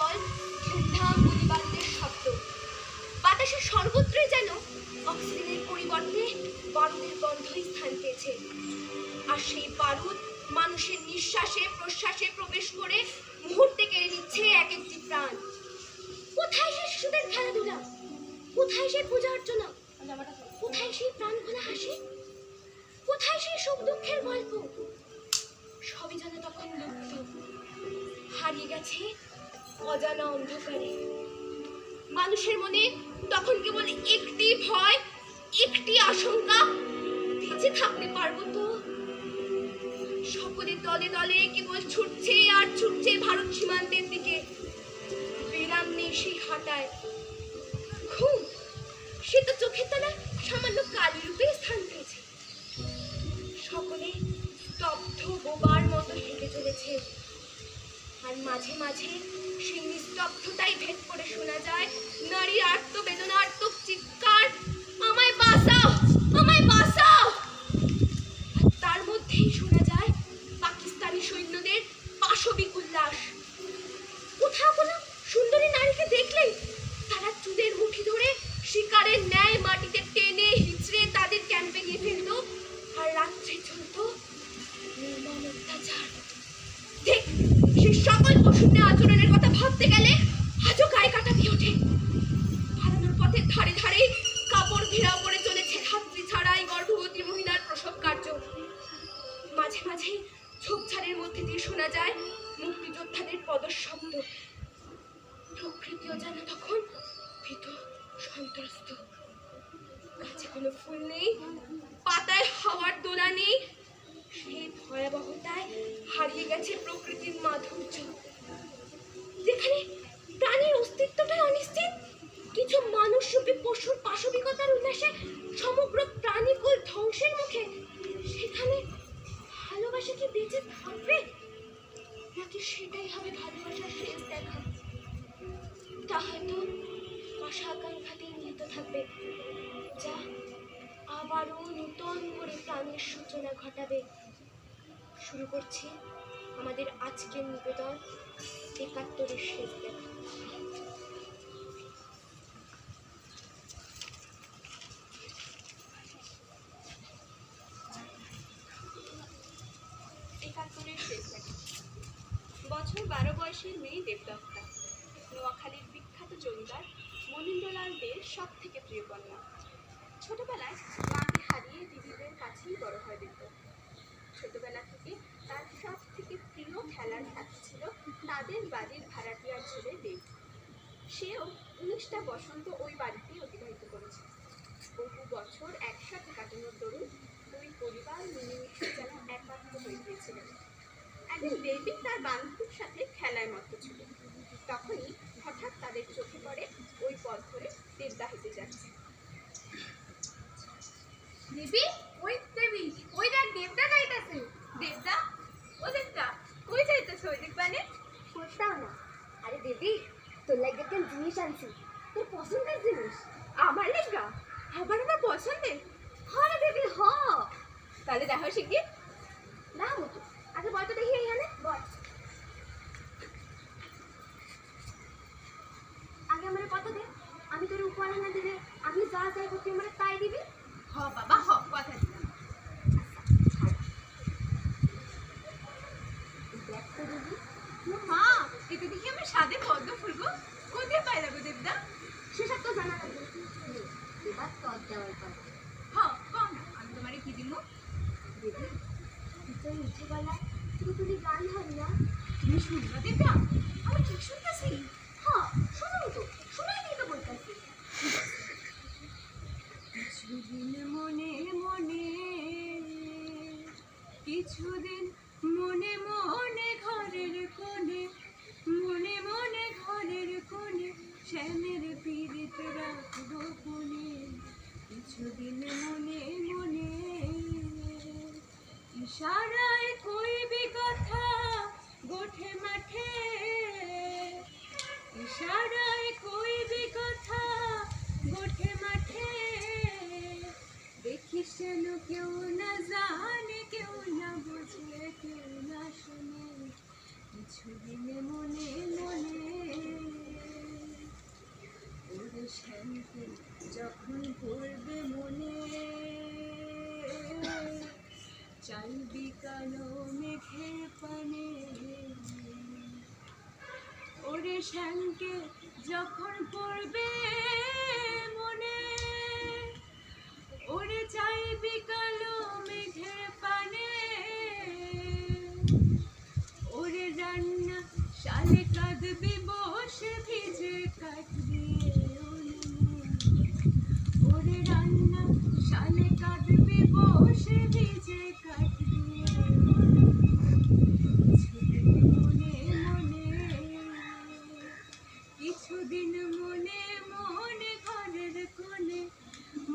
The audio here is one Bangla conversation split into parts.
ঢল, ধুমধাম গুলিবারুদের শব্দ। বাতাসে সর্বত্রই যেন অক্সিজেনের পরিবর্তে বারুদের গন্ধই স্থান পেয়েছে। আর সেই বারুদ মানুষের নিঃশ্বাসে প্রশ্বাসে প্রবেশ করে মুহূর্তে কেড়ে নিচ্ছে এক একটি প্রাণ। কোথায় সেই শিশুদের খেলাধুলা, কোথায় সেই পূজা অর্চনা, কোথায় সেই প্রাণ খোলা হাসি, কোথায় সেই সুখ দুঃখের গল্প? সবই যেন তখন লুপ্ত, হারিয়ে গেছে অজানা অন্ধকারে। মানুষের মনে তখন কেবল একটি ভয়, একটি আশঙ্কা, বেঁচে থাকতে পারবো তো? সকলে দলে দলে কেবল ছুটছে আর ছুটছে ভারত সীমান্তের দিকে। বিরাম নেই সেই হাঁটায়। ঘুম, সে তো চোখের তলায় সামান্য কালি রূপে স্থান পেয়েছে। সকলে স্তব্ধ বোবার মতো হেঁটে চলেছে। আর মাঝে মাঝে সেই নিস্তব্ধতাই ভেদ করে শোনা যায় নারীর আর্তবেদনার্তক চিৎকার, আমায় বাঁচাও, আমায় বাঁচাও। তার মধ্যেই শোনা যায় পাকিস্তানি সৈন্যদের পাশবিক উল্লাস। কোথাও কোনো সুন্দরী নারীকে দেখলেই তারা চুলের মুঠি ধরে শিকারের ন্যায় মাটিতে টেনে হিচড়ে তাদের ক্যাম্পে নিয়ে ফেলত। আর রাত্রে চলত নির্মম অত্যাচার। ঠিক সেই সকল পশুদের আচরণের কথা ভাবতে গেলে আজও গায়ে কাটা দিয়ে ওঠে। পালানোর পথের ধারে ধারে কাপড় ঘেরাও করে চলেছে ধাত্রী ছাড়াই গর্ভবতী মহিলার প্রসব কার্য। মাঝে মাঝে ঝোপঝাড়ের মধ্যে দিয়ে শোনা যায় মুক্তিযোদ্ধাদের পদশব্দ। প্রকৃতিও যেন তখন ভীত সন্ত্রস্ত। গাছে কোনো ফুল নেই, পাতায় হাওয়ার দোলা নেই। সেই ভয়াবহতায় হারিয়ে গেছে প্রকৃতির মাধুর্য। যেখানে প্রাণীর অস্তিত্বটা অনিশ্চিত, কিছু মানুষরূপী পশুর পাশবিকতার উল্লাসে সমগ্র প্রাণীকুল ধ্বংসের মুখে, সেখানে ভালোবাসা কি বেঁচে থাকবে? নাকি সেটাই হবে ভালোবাসার শেষ দেখা? তা হয়তো আশা আকাঙ্ক্ষাতেই নিহিত থাকবে, যা আবারও নূতন করে প্রাণের সূচনা ঘটাবে। শুরু করছি আমাদের আজকের নিবেদন, ৭১-এর শেষ দেখা। বছর 12 বয়সের মেয়ে দেবদত্তা, নোয়াখালীর বিখ্যাত জমিদার মনীন্দ্রলাল দের সব থেকে প্রিয় কন্যা। ছোটবেলায় মাকে হারিয়ে দিদিদের কাছেই বড় হয় দেবদত্তা। ছোটবেলা থেকে তার সব থেকে প্রিয় খেলার সাথী ছিল তাদের বাড়ির ভাড়াটিয়ার ছেলে দেব। সেও 19টা বসন্ত ওই বাড়িতেই অতিবাহিত করেছে। বহু বছর একসাথে কাটানোর দরুন দুই পরিবার মিলেমিশে যেন একাত্ম হয়ে গিয়েছিলেন। একদিন দেবী তার বান্ধবীর সাথে খেলায় মত্ত ছিল। তখনই হঠাৎ তাদের চোখে পড়ে ওই পথ ধরে দেবদা হেঁটে যাচ্ছে। দেবী, ওই দেবী, ওই দেখ দেবদা যাইতাছে। দেবদা, ও দেবদা, কই যাইতেছ ওই দিক বানে? বুঝতাম না। আরে দেবী, তোর লাগে একটা জিনিস আনছি, তোর পছন্দের জিনিস। আমার লেগা? আবার আমার পছন্দের? হ্যাঁ দেবী, হ। তাহলে দেখো শিগগির। না মতো, আগে বল তো দেখি এইখানে বল। আগে আমার কত দে, আমি তোর উপহার না দিলে আমি যা চাইবো তুই আমার তাই দিবি। হ বাবা হ, কথা দিলাম। দেখ তো দেবী, মা, এটা দেখি আমার সাদে পদ্ম ফুল গো। কোথায় পাই লাগো দেবদা? সেসব তো জানা থাকবে। এবার তোর দেওয়ার কথা। হ, কম না, আমি তোমারে কি দিব? দেবী, তুই তো উঠে গলায় তুই গান হয় না। তুমি শুনবা দেবদা? আমি ঠিক শুনতেছি। হ্যাঁ, শুনুন তো, শুনাই দিই তো বলতেছি। কিছুদিন মনে মনে, কিছুদিন মনে মনে ঘরের কোণে, মনে মনে ঘরের কোণে শ্যামের পীড়িত রাখবো কোণে। কিছুদিন মনে মনে, ইশারায় কইবি কথা গোঠে মাঠে, ইশারায় কইবি কথা গোঠে মাঠে। দেখিস যেন কেউ না জানে, কেউ না বুঝে, কেউ না শুনে। ওরে শ্যামকে যখন পড়বে মনে, ওরে চাইবি কালো মেঘের পানে, ওরে রান্না শালে কাঁদবি বসে ভিজে কাটবি ওরে রান্না শালে কাঁদবি বসে ভিজে কাটবি কিছুদিন মনে মনে ঘরের কোণে,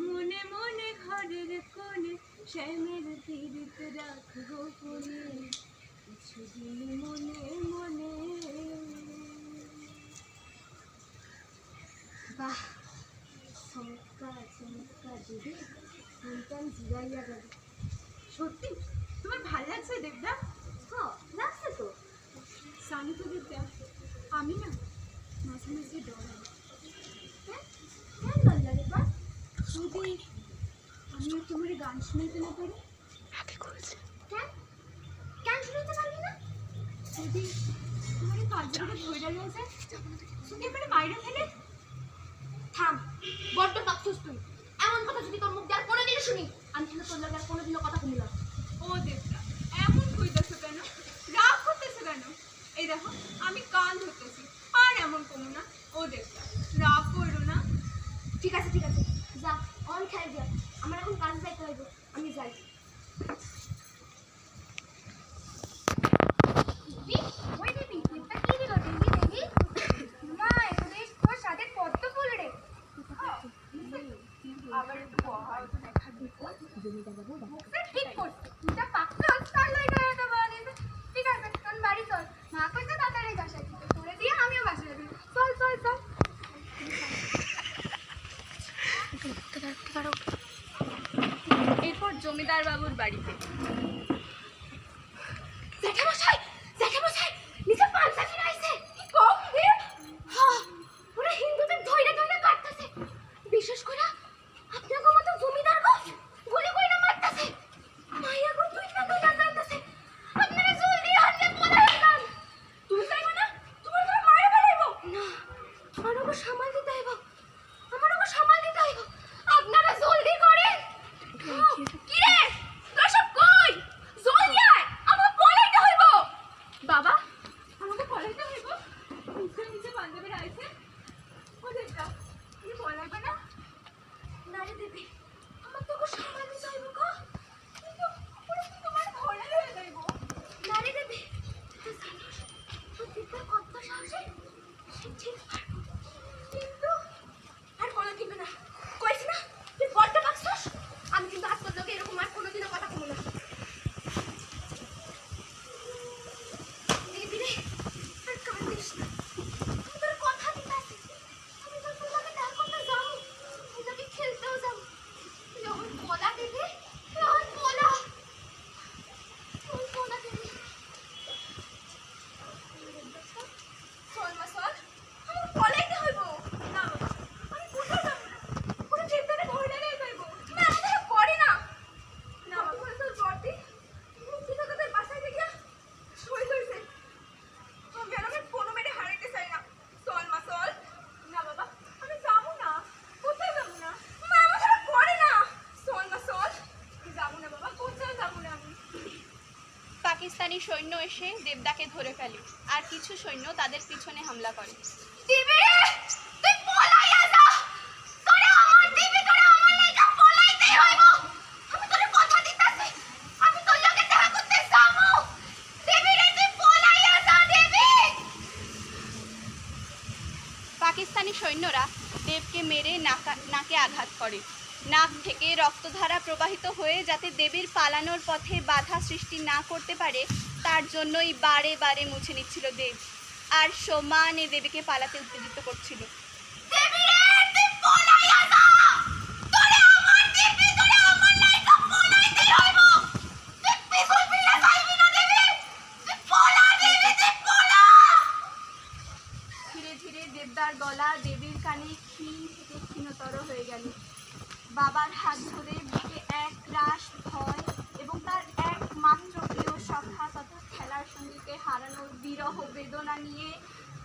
মনে মনে ঘরের কোণে শ্যামের তীর্থ রাখবো কোণে, কিছুদিন মনে মনে। বাহ, চমৎকার চমৎকার দিদি, মনটান জিরাইয়া গেল। সত্যি তোমার ভালো লাগছে দেবদা? হ্যাঁ লাগছে তো। জানি তো দেবদা, আমি না মাঝে মাঝে ডর হয়। হ্যাঁ কেন ডর লাগে বা? যদি আমি তোমার গান শোনাতে না পারি? আগে করেছে কেন? কেন শোনাতে পারবি না? যদি তোমার কাজগুলো ধরে রয়ে যায়, শুধু এবারে মাইরা ফেলে। থাম, বড্ড পাকছিস তুই। এমন কথা যদি তোর মুখ দিয়ে আর কোনোদিনও শুনি, আমি কিন্তু তোর লাগে আর কোনোদিনও কথা কমি না। ও দেবদা, এমন কইতেছো কেন? রাগ করতেছো কেন? এই দেখো আমি কান ধরতেছি, আর এমন কমো না। ও দেবদা রাগ করো না। ঠিক আছে ঠিক আছে, যা অন খেয়ে যা, আমার এখন কাজ যাইতে হইব, আমি যাই। ওই দিদি, এটা কি দিল দিদি? দিদি মা, এটা বেশ তোর সাথে কত ফুল রে। আবার একটু পড়াও তো দেখা দিতো। ঠিক করছিস, তুইটা পাক্কা স্টার লইটা এটা বলে। ঠিক আছে, তোর বাড়ি চল, মা কইছে তাড়াতাড়ি বাসায় দিতে, করে দিয়ে আমিও বাসায় যাবি। চল চল চল। এরপর জমিদার বাবুর বাড়িতে। জ্যাঠামশাই, জ্যাঠামশাই, নিচে পালসা ফিরাইছে। কি কম রে? হ্যাঁ, ওরা হিন্দুদের ধইরা ধইরা কাটতাছে। বিশেষ করে আপনাকে মতো জমিদার গো গুলি কইরা মারতাছে। মাইয়া গো তুই না তো জানতাছে। আপনারা জলদি হাতে পলাই যান। তুমি যাইবে না? তোমার ঘরে মারা ফেলাইবো। না, আমারও সামাল দিতে হইব। আমারও সামাল দিতে হইব। আপনারা জলদি করেন। কি রে? তোরা সব কই? জলদি আয়, আমার পলাইতে হইব। বাবা আমাকে পড়াইতে হইব? নিচে নিচে বান্ধবীরা আইছে। ও দেবদা তুমি পড়াইবে না? নারে দেবী, আমার তোকে সামাল দিতে হইব গো। কিন্তু ওরা তো তোমার ঘরে লয়ে যাইব। নারে দেবী, তুই জানিস তোর দিকটা কত সাহসী? সে ঠিক পারবো, কিন্তু আর কোনো কিন্তু না। কইছি না তুই বড্ড পাকছস। আমি কিন্তু আজ তোর লোকে এরকম আর কোনোদিনও কথা কমো না। দেবী রে, আর কান্দিস না, আমি তোর কথা দিতাছি। আমি তো তোর লগে দেখা করতে যাবো, আমি তোকে খেলতেও যাবো। যখন পলা দেবী, তখন পলা দেবী। চল মা চল, আমার পলাইতে হইব। না বাবা, আমি কোথাও যাবো না। ওরা যেতে ঘরে লয়ে যাইব। না আমি তো পড়ি না। না বাবা, তোর তোর বড়দি মুক্তি তোদের বাসায় দেখিয়া শহীদ হইছে। আমি আর আমার কোনো মেরে হারাইতে চাই না। চল মা চল। না বাবা, আমি যাবো না। কোথাও যাবো না। মা আমার সাথে পড়ে না। চল মা চল। যাবো না বাবা, কোথাও যাবো না আমি। পাকিস্তানি সৈন্য এসে দেবদাকে ধরে ফেলে, আর কিছু সৈন্য তাদের পিছনে হামলা করে। দিবি তুই পলাইয়া যা। তোরা আমার দিবি, তোরা আমার লাগা পলাইতে হইব। আমি তোরে কথা দিতাছি, আমি তোর লগে দেখা করতে যাবো। দিবি রে, তুই পলাইয়া যা দিবি। পাকিস্তানি সৈন্যরা দেবকে মেরে নাকে আঘাত করে। নাক থেকে রক্তধারা প্রবাহিত হয়ে যাতে দেবীর পালানোর পথে বাধা সৃষ্টি না করতে পারে, তার জন্যই বারে বারে মুছে নিচ্ছিল দেব, আর সমানে দেবীকে পালাতে উত্তেজিত করছিল। দেবি রে, তুই পলাইয়া যা। তোরে আমার দিবি, তোরে আমার লাগা পলাইতে হইব। তুই পিছল ফিরে যাইবি না দেবি। তুই পলা দিবি, তুই পলা। ধীরে ধীরে দেবদার গলা দেবীর কানে ক্ষীণ থেকে ক্ষীণতর হয়ে গেল। বাবার হাত ধরে বুকে এক রাশ ভয় এবং তার একমাত্র প্রিয় সখা তথা খেলার সঙ্গীকে হারানোর বিরহ বেদনা নিয়ে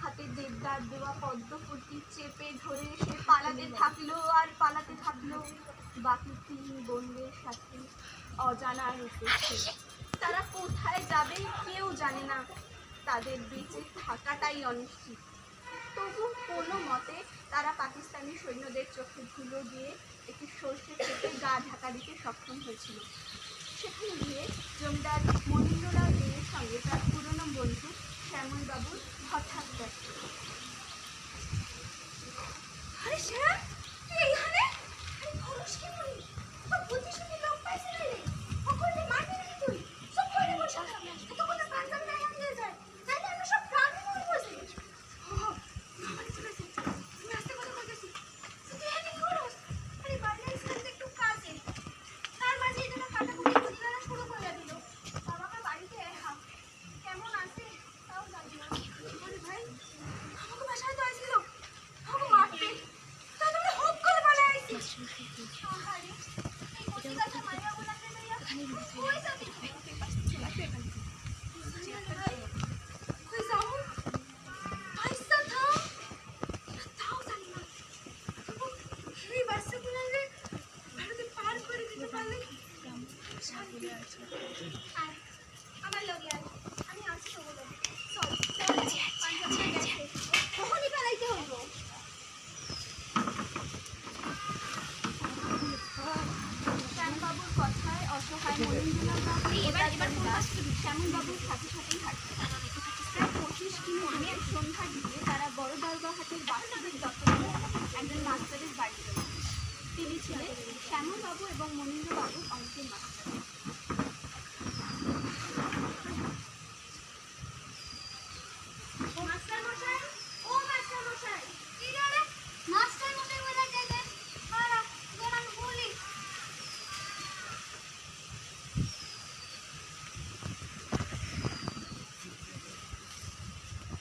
হাতে দেবদার দেওয়া পদ্ম ফুলটি চেপে ধরে সে পালাতে থাকলো আর পালাতে থাকলো বাকি 3 বোনদের সাথে অজানা রূপে। তারা কোথায় যাবে কেউ জানে না, তাদের বেঁচে থাকাটাই অনিশ্চিত। তবু কোনো মতে তারা পাকিস্তানি সৈন্যদের চোখে ধুলো দিয়ে একটি সর্ষে ক্ষেতে গা ঢাকা দিতে সক্ষম হয়েছিল। সেখানে গিয়ে জমিদার মনীন্দ্রলাল দেয়ের সঙ্গে তার পুরনো বন্ধু শ্যামলবাবুর হঠাৎ দেখা। আরে শ্যাম, তুই এইখানে? আরে খরচ কি মনি? তোর বুদ্ধি শুদ্ধি লোক পাইছে না রে? সকলকে মারবি নাকি তুই? সব ঘরে বসে থাক। এতক্ষণে পাঞ্জাবি না হারিয়ে যায়। তাইলে আমরা সব প্রাণী মরবো যে। আমার ঠিক আছে। আমি আস্তে কথা বলতেছি। তুই এখানে কি করস? আরে বাইরে আইসলাম একটু কাজে। তার মাঝে এটা কাটাকুটি খুঁজিগালা শুরু করে দিল। বাবাকে বাড়িতে কেমন আছে তাও জানি না। আরে ভাই, আমাকে বাসায় তো আইছিল। আমাকে মারতে। তাই তোমরা হপ করে পালায় আইছিস। আহারে, এই কচিকাঁচা মাইয়াগুলাকে লইয়া কই যাবি? কই যাবো? আইসা থাম। তাও জানি না। তবু এই বাচ্চাগুলারে ভারতে পার করে দিতে পারলে শান্তি। আয়, আমার লগে আয়। আমি আছি তোর লগে। চল, পাঞ্জাবিটা গেছে। কখনই পালাইতে হইব। শ্যামবাবুর কথায় অসহায় মনীন্দ্রলাল বাবু শ্যামলবাবুর সাথে সাথেই হাঁটতে। প্রায় 25 কিলোমিটার সন্ধ্যার দিকে তারা বড় দরগাহাটের বাস্তবিক দপ্তরে একজন মাস্টারের বাড়ি গেল। তিনি ছিলেন শ্যামলবাবু এবং মনীন্দ্রবাবুর অঙ্কের মাস্টার। মাস্টার মশাই, ও মাস্টার মশাই, কি রে? মাস্টার মশাই বলে গেলেন। আরা, গেলাম বলি।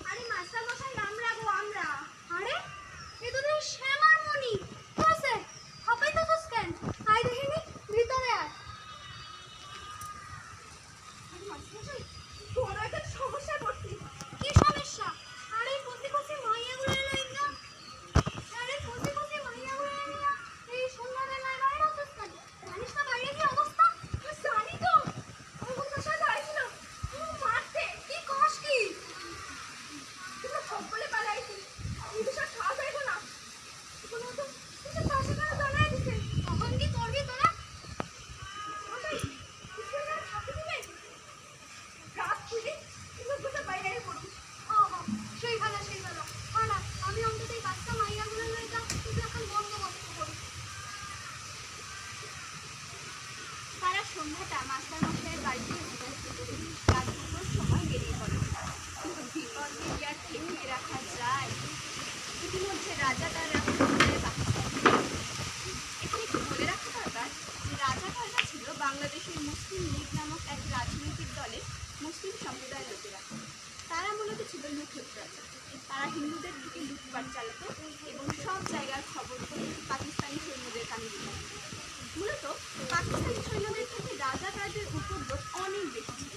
আরে মাস্টার মশাই, আমরা গো আমরা। আরে, এ তো তুই শ্যামার মনি। কি আছে? হাঁপাই তো কেন? আয় দেখিনি, ভিতরে আয়। আরে মাস্টার মশাই, বড় একটা সমস্যায় পড়ছি। কি সমস্যা? আরে কচি কচি মাইয়াগুলো লইয়া। আরে কচি কচি মাইয়াগুলো লইয়া এই সন্ধ্যাবেলায় বাইরে হচ্ছিস কেন? জানিস না বাইরে কি অবস্থা? জানি তো। আমি কোথার সাথে আইছিল মারতে। কি কস কি? তোমরা সকলে পালাইছিস। এই বিষয় খাওয়া যাইব না। কোনো তো কিছু পাশে করে জানাই দিছে। তখন কি করবি তোরা? মশাই, কিছু না থাকতে দিবে? রাত খুলে লোকটা বাইরে পড়বি। সেই ভালো সেই ভালো। না, আমি অন্তত এই বাচ্চা মাইয়াগুলো লইয়া কিন্তু এখন বন্দোবস্ত করি। তারা সন্ধ্যাটা মাস্টার মশাইয়ের বাড়িতে রাত দুটোর সময় বেরিয়ে পড়ে। কিন্তু বিপদকে কি আর ঠেকিয়ে রাখা যায়? ইতিমধ্যে রাজাকাররা এখানে একটু বলে রাখা দরকার যে রাজাকাররা ছিল বাংলাদেশের মুসলিম লীগ নামক এক রাজনৈতিক দলের মুসলিম সম্প্রদায়ের লোকেরা। তারা মূলত ছিল লুঠতরাজ। তারা হিন্দুদের দিকে লুটপাট চালাতো এবং সব জায়গার খবর পাকিস্তানি সৈন্যদের কানে দিত। মূলত পাকিস্তানি সৈন্যদের থেকে রাজাকারদের উপদ্রব অনেক বেশি ছিল।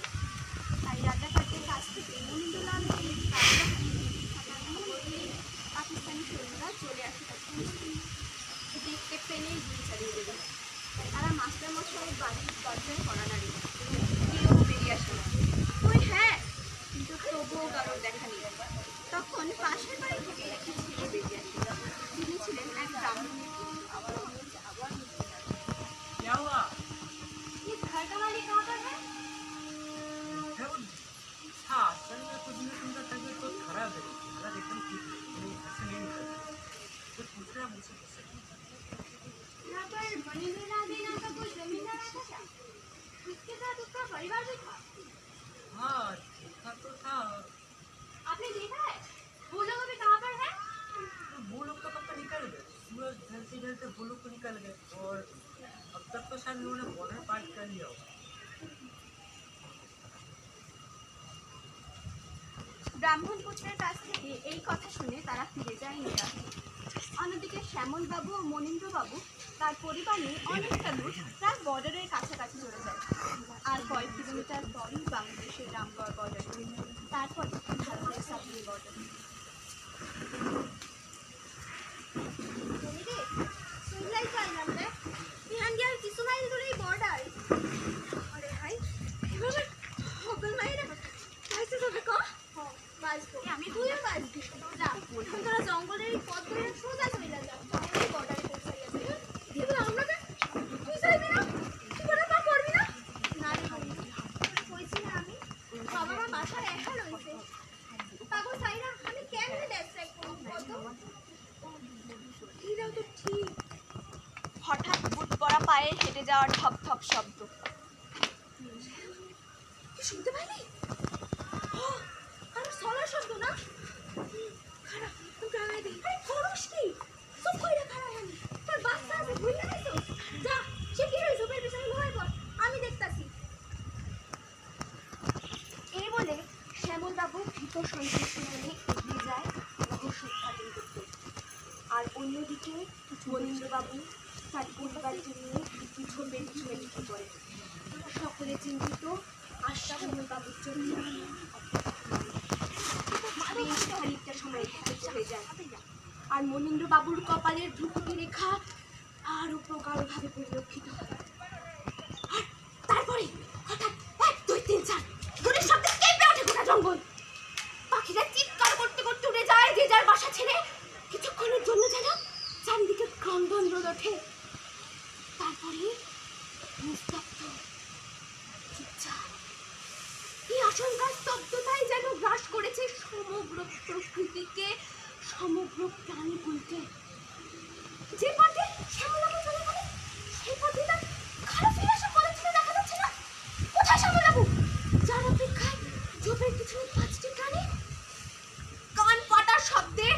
তাই রাজাকারদের কাছ থেকে মনীন্দ্রলাল পাকিস্তানি সৈন্যরা চলে আসে দেখতে পেলেই গুলি চালিয়ে দেবে। তারা মাস্টারমশাইয়ের বাড়ির দরজায় কড়া নাড়ে এবং কেউ বেরিয়ে আসে না। ওই হ্যাঁ, কিন্তু তবুও কারোর দেখা নেই। তখন পাশের বাড়ি থেকে একটি ছেলে বেরিয়ে আসে। তিনি ছিলেন এক ব্রাহ্মণের পুত্র। क्या हुआ? ये घर का मालिक कहाँ पर है? है वो? हाँ, असल में कुछ दिनों से उनका तबीयत बहुत खराब है। हालत एकदम ठीक है, वो घर से नहीं निकल रहे। तो पूछ रहे हैं मुझसे कैसे? यहाँ पर मनींद्रलाल देव नाम का कोई जमींदार आता क्या? उसके साथ उसका परिवार भी था। हाँ, देखा तो था। आपने देखा है? वो लोग अभी कहाँ पर है? तो वो लोग तो कब तक निकल गए? सूरज ढलते ढलते वो लोग तो निकल गए और अब तक तो शायद उन्होंने बॉर्डर पार कर लिया होगा। ব্রাহ্মণ পুত্রের কাছ থেকে এই কথা শুনে তারা ফিরে যায় নিরাশে। অন্যদিকে শ্যামলবাবু ও মনীন্দ্রবাবু তার পরিবার নিয়ে অনেকটা দূর প্রায় বর্ডারের কাছাকাছি চলে যায়। আর কয়েক কিলোমিটার পরই বাংলাদেশের রামগড় বর্ডার, তারপর ভারতের সাথে বর্ডার। হেঁটে যাওয়ার ধপ ধপ শব্দ। কি শুনতে পাইলি? ও, আরে সলার শব্দ না? খারাপ, গায়ে দে। আরে খরচ কি? চুপ কইরা খারাপ আমি। তোর বাচ্চা আছে, ভুইলা গেছো? যা, সে কি হয়েছে? ওপের পিছনে লড়াই কর, আমি দেখতাছি। এই বলে শ্যামল বাবু ভীত সন্তুষ্ট মনে এগিয়ে যায় রহস্য উদ্ঘাটন করতে। আর অন্যদিকে মনীন্দ্রবাবু তার পরিবারকে নিয়ে একটু ঝোপের পিছনে ঢুকে পড়ে। সকলে চিন্তিত আর শ্যামল বাবুর জন্য বেশ খানিকটা সময় হয়ে যায়। আর মনীন্দ্রবাবুর কপালের ভ্রুকুটি রেখা আরো প্রগাঢ়ভাবে পরিলক্ষিত হয়। আর তারপরে হঠাৎ 1, 2, 3, 4 গুলির শব্দে কেঁপে ওঠে গোটা জঙ্গল। পাখিরা চিৎকার করতে করতে উড়ে যায় যে যার বাসা ছেড়ে। কিছুক্ষণের জন্য যেন চারিদিকে ক্রন্দন রোদ ওঠে। তারপরে নিস্তব্ধ, চুপচাপ। এই আশঙ্কার স্তব্ধতাই যেন গ্রাস করেছে সমগ্র প্রকৃতিকে, সমগ্র প্রাণীকুলকে। যে পথে শ্যামলাবু চলে গেল সেই পথে তার কারো ফিরে আসা পদচিহ্ন দেখা যাচ্ছে না। কোথায় শ্যামলাবু? যার অপেক্ষায় ঝোপের পিছনে 5টি প্রাণী। কান ফাটার শব্দে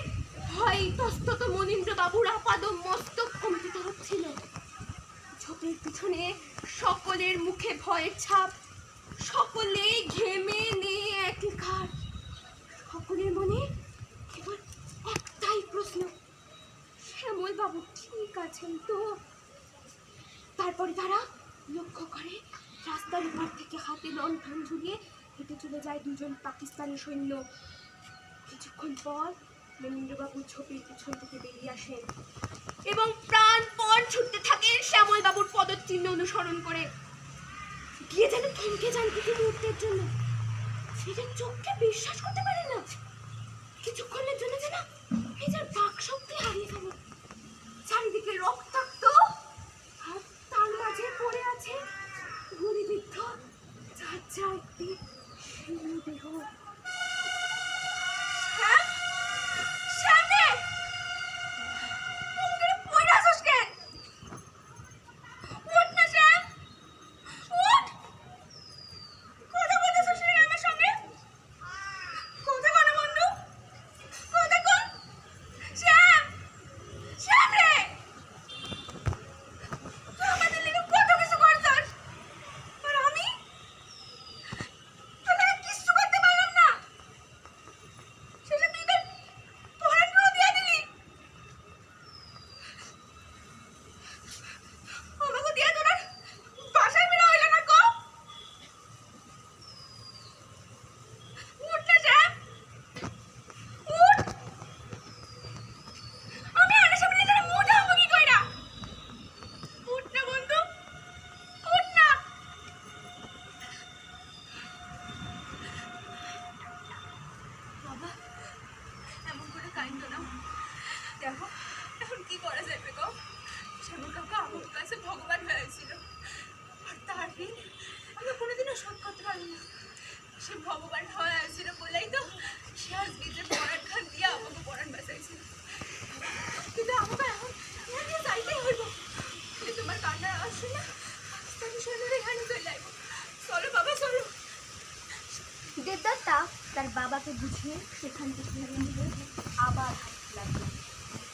ভয় ইতস্তত মনীন্দ্রবাবুর আপাদ মস্তক কম্পিত হচ্ছিল। ঝোপের পিছনে সকলের মুখে ভয়ের ছাপ, সকলেই ঘেমে নিয়ে একাকার। সকলের মনে কেবল একটাই প্রশ্ন, শ্যামল বাবু ঠিক আছেন তো? তারপরে তারা লক্ষ্য করে রাস্তার উপর থেকে হাতে লণ্ঠন ঝুলিয়ে হেঁটে চলে যায় 2 জন পাকিস্তানি সৈন্য। কিছুক্ষণ পর মনীন্দ্রবাবু ঝোপের পিছন থেকে বেরিয়ে আসেন এবং প্রাণপণ ছুটতে থাকেন শ্যামল বাবুর পদচিহ্ন অনুসরণ করে। গিয়ে যেন থমকে যান কিছু মুহূর্তের জন্য। নিজের চোখকে বিশ্বাস করতে পারেন না। কিছুক্ষণের জন্য যেন নিজের বাক শক্তি হারিয়ে ফেলে। চারিদিকে রক্তাক্ত আর তার মাঝে পড়ে আছে গুলিবিদ্ধ যার যা একটি শীর্ণ দেহ। দেখো এখন কি করা যাবে গো? শ্যামল কাকা আমার কাছে ভগবান হয়েছিল, আর তার ঋণ আমি কোনোদিনও শোধ করতে পারবো না। সে ভগবান হয়েছিল বলেই তো সে আজ নিজের পরাণ খান দিয়ে আমাকে পরাণ বাঁচাইছিল। কিন্তু আমাকে এখন এখানে যাইতেই হইব। তোমার কান্নার আওয়াজ শুনে পাকিস্তানি সৈন্যরা এখানে চলে আসবো। চলো বাবা চলো। দেবদত্তা তার বাবাকে বুঝিয়ে সেখান থেকে আবার হাঁটতে লাগলো।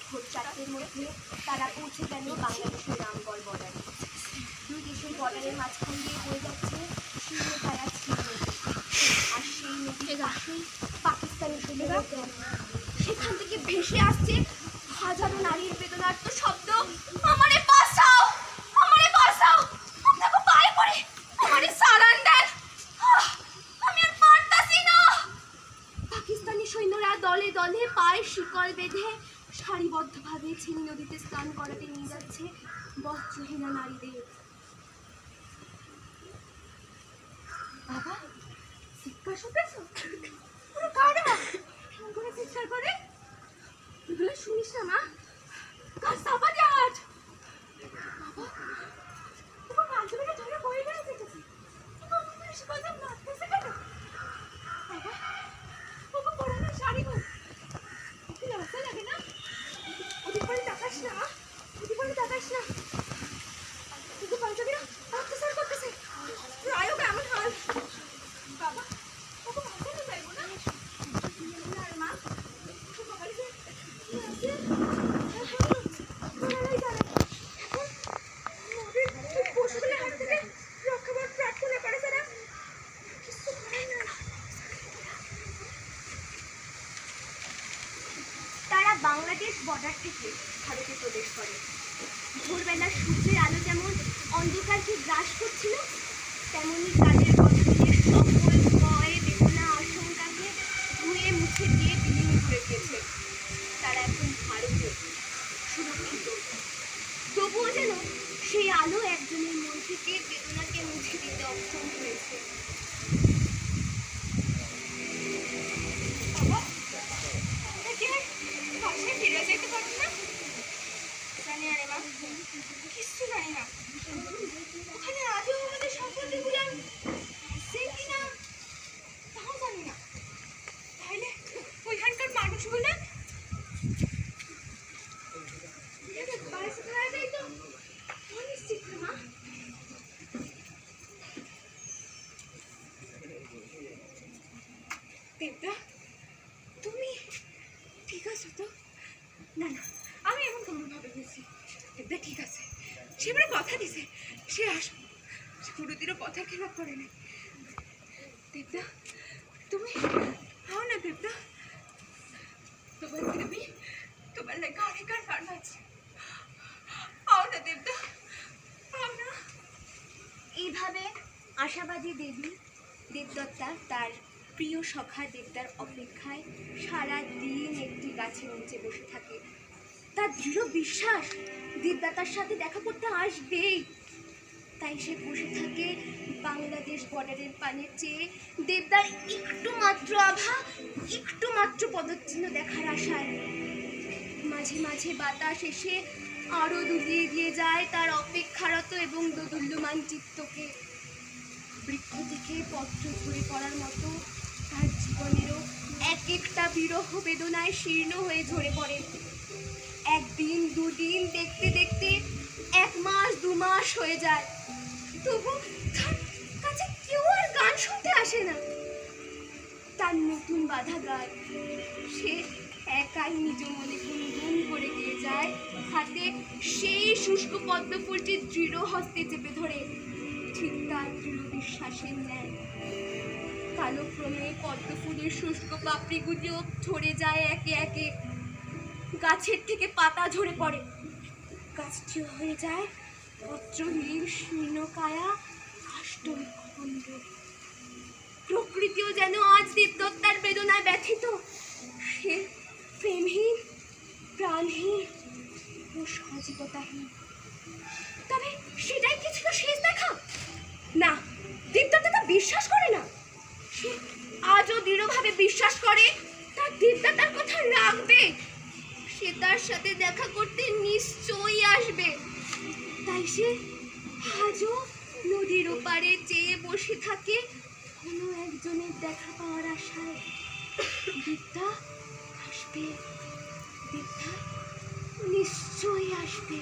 ভোর 4টের মধ্যে তারা পৌঁছে গেল বাংলাদেশের রামগড় বর্ডারে। 2 দেশের বর্ডারের মাঝখান দিয়ে বয়ে যাচ্ছে শীর্ণকায়া নদী। আর সেই নদীর পাশেই পাকিস্তানি সৈন্যরা। সেখান থেকে ভেসে আসছে হাজারো নারীর বেদনার্ত শব্দ, আমারে বাঁচাও, আমারে বাঁচাও, আপনাকে পায়ে পড়ে আমারে সালান দেন, আমি আর পারতাছি না। পাকিস্তানি সৈন্যরা দলে দলে পায়ে শিকল বেঁধে সারিবদ্ধভাবে ছিনি নদীতে স্নান করাতে নিয়ে যাচ্ছে বস্ত্রহীনা নারীদের। বাবা চিৎকার শুনতেছ? করে চিৎকার করে এগুলো শুনিস না মা? কার চাপা যাট বাবা, তোমার বান্ধবীকে ধরে বয়ে বেড়ে যেতেছে। তোমার পুলিশ বাজার মারতেছে কেন বাবা? ওকে পড়ানোর শাড়ি হোক, একটু লজ্জা লাগে না? ওদের পরে তাকাস না, ওদের পরে তাকাস না। বাংলাদেশ বর্ডার থেকে ভারতে প্রবেশ করে। ভোরবেলার সূর্যের আলো যেমন অন্ধকারকে গ্রাস করছিল, তেমনি তাদের বছরের সকল ভয়, বেদনা, আশঙ্কাকে ধুয়ে মুছে দিয়ে বিলীন করে দিয়েছে। তারা এখন ভারতে সুরক্ষিত। তবুও যেন সেই আলো একজনের মন থেকে বেদনাকে মুছে দিতে অক্ষম হয়েছে। বাসায় ফিরে যেতে পারবো না? জানি আরে মা, কিচ্ছু জানি না। ওখানে আজও আমাদের সম্পর্কে গুলাম আছে কিনা তাও জানি না। তাহলে ওইখানকার মানুষগুলো বাড়িতে ধরা যায় তো অনিশ্চিত না মা। দেবদা, তুমি ঠিক আছো তো? না না, আমি এমন কেমন ভাবে গেছি। দেবদা ঠিক আছে, সে এবারে কথা দিছে, সে আসবে, সে কোনোদিনও কথা খেলাপ করে না। দেবদা তুমি হও না দেবদা, তোমার দেবী তোমার লেখা অনেক আর গান আছে, হও না দেবদা, হও না। এইভাবে আশাবাদী দেবী দেবদত্তা তার প্রিয় সখা দেবদার অপেক্ষায় সারা দিন একটি গাছের নিচে বসে থাকে। তার দৃঢ় বিশ্বাস দেবদা তার সাথে দেখা করতে আসবেই। তাই সে বসে থাকে বাংলাদেশ বর্ডারের পানে চেয়ে, দেবদার একটু মাত্র আভা, একটু মাত্র পদচিহ্ন দেখার আশায়। মাঝে মাঝে বাতাস এসে আরো দুলিয়ে দিয়ে যায় তার অপেক্ষারত এবং দোদুল্যমান চিত্তকে। বৃক্ষ থেকে পত্র ঝরে পড়ার মতো তার জীবনেরও এক একটা বিরহ বেদনায় শীর্ণ হয়ে ঝরে পড়ে। একদিন দুদিন দেখতে দেখতে 1 মাস 2 মাস হয়ে যায়, তবু তার কাছে কেউ আর গান শুনতে আসে না। তার নতুন বাঁধা গান সে একাই নিজ মনে গুনগুন করে গিয়ে যায়, হাতে সেই শুষ্ক পদ্ম ফুলটি দৃঢ় হস্তে চেপে ধরে, ঠিক তার দৃঢ় বিশ্বাসের ন্যায়। কালক্রমে পদ্ম ফুলের শুষ্ক পাপড়িগুলিও ঝরে যায় একে একে, গাছের থেকে পাতা ঝরে পড়ে, গাছটিও হয়ে যায় পত্রহীন শীর্ণকায়া কাষ্ঠখণ্ড। প্রকৃতিও যেন আজ দেবদত্তার বেদনায় ব্যথিত। সে প্রেমহীন, প্রাণহীন ও সজীবতাহীন। তবে সেটাই কি ছিল শেষ দেখা? না, দেবদত্তা তা বিশ্বাস করে না। সে আজও দৃঢ়ভাবে বিশ্বাস করে তার দেবদা তার কথা রাখবে, সে তার সাথে দেখা করতে নিশ্চয়ই আসবে। তাই সে আজও নদীর ওপারে চেয়ে বসে থাকে কোনো একজনের দেখা পাওয়ার আশায়। দেবদা আসবে, দেবদা নিশ্চয়ই আসবে।